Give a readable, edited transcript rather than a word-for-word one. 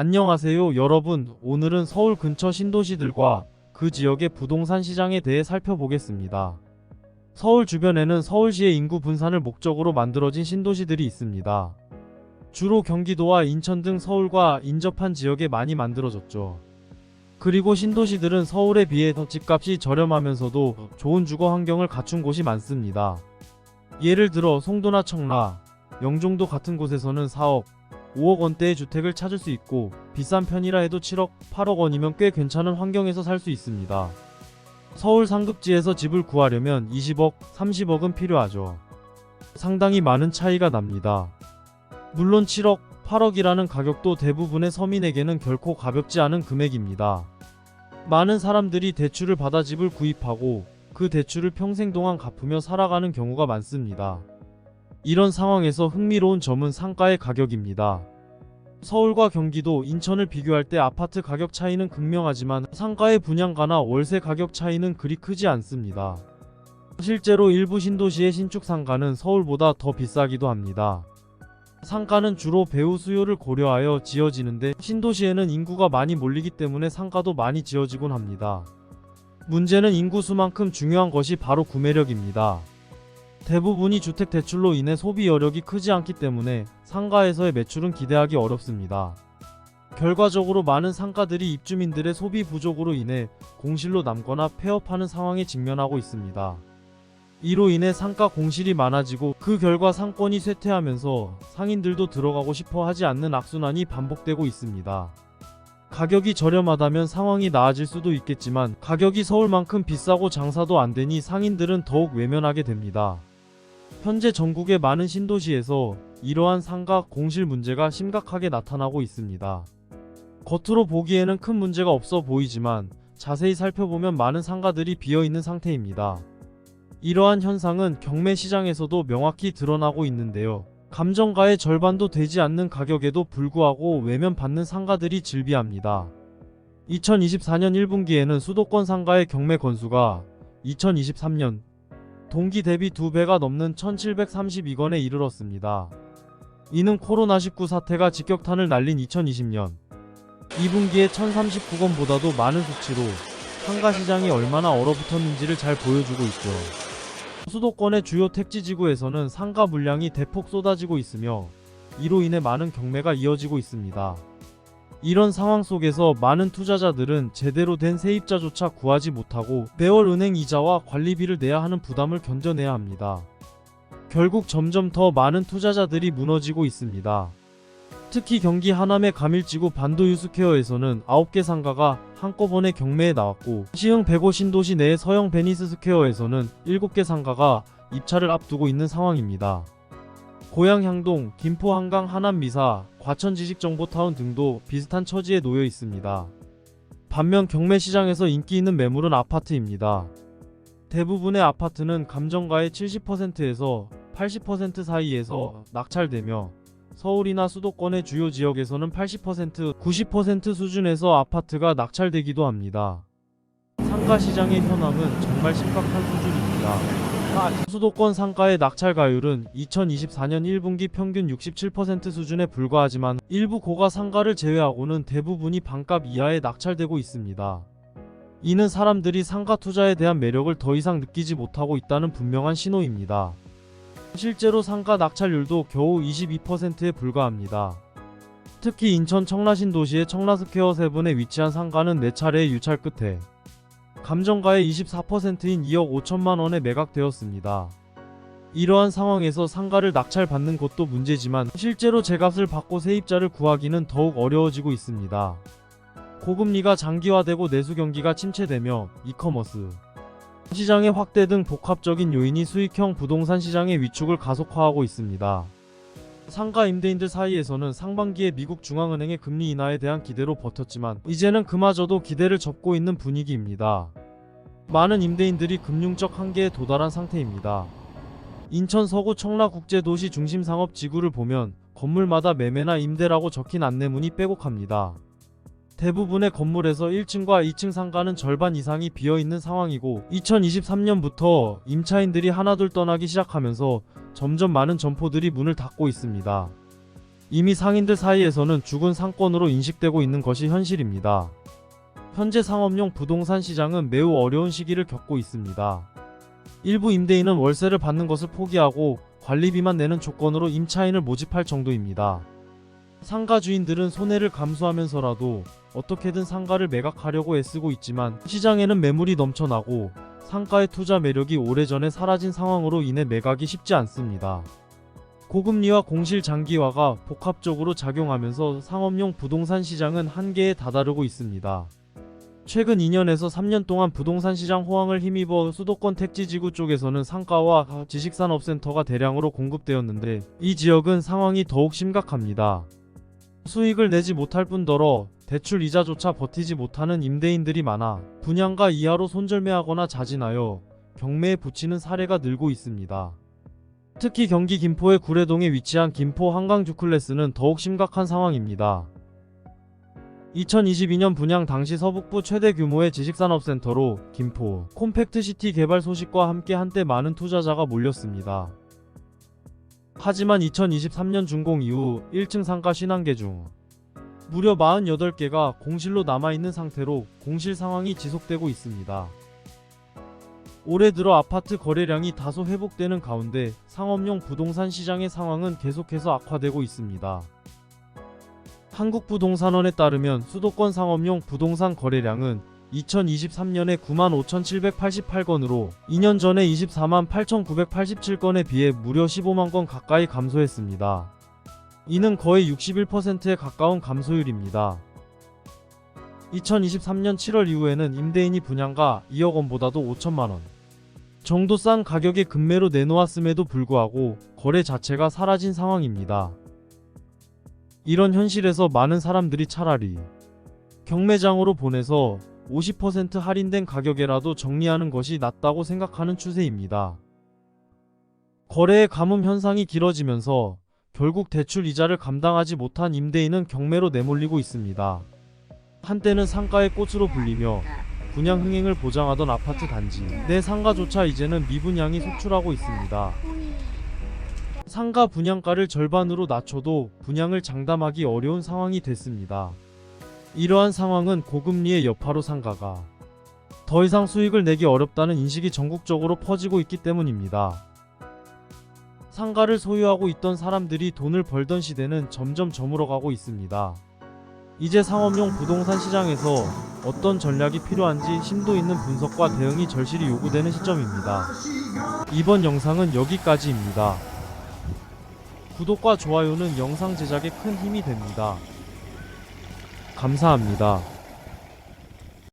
안녕하세요 여러분. 오늘은 서울 근처 신도시들과 그 지역의 부동산 시장에 대해 살펴보겠습니다. 서울 주변에는 서울시의 인구 분산을 목적으로 만들어진 신도시들이 있습니다. 주로 경기도와 인천 등 서울과 인접한 지역에 많이 만들어졌죠. 그리고 신도시들은 서울에 비해 더 집값이 저렴하면서도 좋은 주거 환경을 갖춘 곳이 많습니다. 예를 들어 송도나 청라, 영종도 같은 곳에서는 4억, 5억 원대의 주택을 찾을 수 있고 비싼 편이라 해도 7억, 8억 원이면 꽤 괜찮은 환경에서 살 수 있습니다. 서울 상급지에서 집을 구하려면 20억, 30억은 필요하죠. 상당히 많은 차이가 납니다. 물론 7억, 8억이라는 가격도 대부분의 서민에게는 결코 가볍지 않은 금액입니다. 많은 사람들이 대출을 받아 집을 구입하고 그 대출을 평생 동안 갚으며 살아가는 경우가 많습니다. 이런 상황에서 흥미로운 점은 상가의 가격입니다. 서울과 경기도, 인천을 비교할 때 아파트 가격 차이는 극명하지만 상가의 분양가나 월세 가격 차이는 그리 크지 않습니다. 실제로 일부 신도시의 신축 상가는 서울보다 더 비싸기도 합니다. 상가는 주로 배우 수요를 고려하여 지어지는데 신도시에는 인구가 많이 몰리기 때문에 상가도 많이 지어지곤 합니다. 문제는 인구 수만큼 중요한 것이 바로 구매력입니다. 대부분이 주택 대출로 인해 소비 여력이 크지 않기 때문에 상가에서의 매출은 기대하기 어렵습니다. 결과적으로 많은 상가들이 입주민들의 소비 부족으로 인해 공실로 남거나 폐업하는 상황에 직면하고 있습니다. 이로 인해 상가 공실이 많아지고 그 결과 상권이 쇠퇴하면서 상인들도 들어가고 싶어 하지 않는 악순환이 반복되고 있습니다. 가격이 저렴하다면 상황이 나아질 수도 있겠지만 가격이 서울만큼 비싸고 장사도 안 되니 상인들은 더욱 외면하게 됩니다. 현재 전국의 많은 신도시에서 이러한 상가 공실 문제가 심각하게 나타나고 있습니다. 겉으로 보기에는 큰 문제가 없어 보이지만 자세히 살펴보면 많은 상가들이 비어있는 상태입니다. 이러한 현상은 경매 시장에서도 명확히 드러나고 있는데요. 감정가의 절반도 되지 않는 가격에도 불구하고 외면받는 상가들이 즐비합니다. 2024년 1분기에는 수도권 상가의 경매 건수가 2023년 동기 대비 2배가 넘는 1732건에 이르렀습니다. 이는 코로나19 사태가 직격탄을 날린 2020년 2분기의 1039건보다도 많은 수치로 상가 시장이 얼마나 얼어붙었는지를 잘 보여주고 있죠. 수도권의 주요 택지지구에서는 상가 물량이 대폭 쏟아지고 있으며 이로 인해 많은 경매가 이어지고 있습니다. 이런 상황 속에서 많은 투자자들은 제대로 된 세입자조차 구하지 못하고 매월 은행 이자와 관리비를 내야 하는 부담을 견뎌내야 합니다. 결국 점점 더 많은 투자자들이 무너지고 있습니다. 특히 경기 하남의 가밀지구 반도 유스퀘어에서는 9개 상가가 한꺼번에 경매에 나왔고 시흥 105 신도시 내의 서영 베니스 스퀘어에서는 7개 상가가 입찰을 앞두고 있는 상황입니다. 고양 향동, 김포 한강 하남 미사, 과천 지식정보타운 등도 비슷한 처지에 놓여 있습니다. 반면 경매 시장에서 인기 있는 매물은 아파트입니다. 대부분의 아파트는 감정가의 70%에서 80% 사이에서 낙찰되며 서울이나 수도권의 주요 지역에서는 80%, 90% 수준에서 아파트가 낙찰되기도 합니다. 상가 시장의 현황은 정말 심각한 수준입니다. 수도권 상가의 낙찰가율은 2024년 1분기 평균 67% 수준에 불과하지만 일부 고가 상가를 제외하고는 대부분이 반값 이하에 낙찰되고 있습니다. 이는 사람들이 상가 투자에 대한 매력을 더 이상 느끼지 못하고 있다는 분명한 신호입니다. 실제로 상가 낙찰률도 겨우 22%에 불과합니다. 특히 인천 청라신도시의 청라스퀘어 세븐에 위치한 상가는 4차례의 유찰 끝에 감정가의 24%인 2억 5천만 원에 매각되었습니다. 이러한 상황에서 상가를 낙찰받는 것도 문제지만 실제로 제값을 받고 세입자를 구하기는 더욱 어려워지고 있습니다. 고금리가 장기화되고 내수 경기가 침체되며 이커머스 시장의 확대 등 복합적인 요인이 수익형 부동산 시장의 위축을 가속화하고 있습니다. 상가 임대인들 사이에서는 상반기에 미국 중앙은행의 금리 인하에 대한 기대로 버텼지만 이제는 그마저도 기대를 접고 있는 분위기입니다. 많은 임대인들이 금융적 한계에 도달한 상태입니다. 인천 서구 청라국제도시 중심 상업지구를 보면 건물마다 매매나 임대라고 적힌 안내문이 빼곡합니다. 대부분의 건물에서 1층과 2층 상가는 절반 이상이 비어있는 상황이고 2023년부터 임차인들이 하나둘 떠나기 시작하면서 점점 많은 점포들이 문을 닫고 있습니다. 이미 상인들 사이에서는 죽은 상권으로 인식되고 있는 것이 현실입니다. 현재 상업용 부동산 시장은 매우 어려운 시기를 겪고 있습니다. 일부 임대인은 월세를 받는 것을 포기하고 관리비만 내는 조건으로 임차인을 모집할 정도입니다. 상가 주인들은 손해를 감수하면서라도 어떻게든 상가를 매각하려고 애쓰고 있지만 시장에는 매물이 넘쳐나고 상가의 투자 매력이 오래전에 사라진 상황으로 인해 매각이 쉽지 않습니다. 고금리와 공실 장기화가 복합적으로 작용하면서 상업용 부동산 시장은 한계에 다다르고 있습니다. 최근 2년에서 3년 동안 부동산 시장 호황을 힘입어 수도권 택지지구 쪽에서는 상가와 지식산업센터가 대량으로 공급되었는데 이 지역은 상황이 더욱 심각합니다. 수익을 내지 못할 뿐더러 대출 이자조차 버티지 못하는 임대인들이 많아 분양가 이하로 손절매하거나 자진하여 경매에 붙이는 사례가 늘고 있습니다. 특히 경기 김포의 구례동에 위치한 김포 한강 듀플렉스는 더욱 심각한 상황입니다. 2022년 분양 당시 서북부 최대 규모의 지식산업센터로 김포 콤팩트시티 개발 소식과 함께 한때 많은 투자자가 몰렸습니다. 하지만 2023년 준공 이후 1층 상가 50개 중 무려 48개가 공실로 남아있는 상태로 공실 상황이 지속되고 있습니다. 올해 들어 아파트 거래량이 다소 회복되는 가운데 상업용 부동산 시장의 상황은 계속해서 악화되고 있습니다. 한국부동산원에 따르면 수도권 상업용 부동산 거래량은 2023년에 95,788건으로 2년 전에 248,987건에 비해 무려 15만 건 가까이 감소했습니다. 이는 거의 61%에 가까운 감소율입니다. 2023년 7월 이후에는 임대인이 분양가 2억 원보다도 5천만 원 정도 싼 가격에 급매로 내놓았음에도 불구하고 거래 자체가 사라진 상황입니다. 이런 현실에서 많은 사람들이 차라리 경매장으로 보내서 50% 할인된 가격에라도 정리하는 것이 낫다고 생각하는 추세입니다. 거래의 가뭄 현상이 길어지면서 결국 대출 이자를 감당하지 못한 임대인은 경매로 내몰리고 있습니다. 한때는 상가의 꽃으로 불리며 분양 흥행을 보장하던 아파트 단지 내 상가조차 이제는 미분양이 속출하고 있습니다. 상가 분양가를 절반으로 낮춰도 분양을 장담하기 어려운 상황이 됐습니다. 이러한 상황은 고금리의 여파로 상가가 더 이상 수익을 내기 어렵다는 인식이 전국적으로 퍼지고 있기 때문입니다. 상가를 소유하고 있던 사람들이 돈을 벌던 시대는 점점 저물어가고 있습니다. 이제 상업용 부동산 시장에서 어떤 전략이 필요한지 심도 있는 분석과 대응이 절실히 요구되는 시점입니다. 이번 영상은 여기까지입니다. 구독과 좋아요는 영상 제작에 큰 힘이 됩니다. 감사합니다.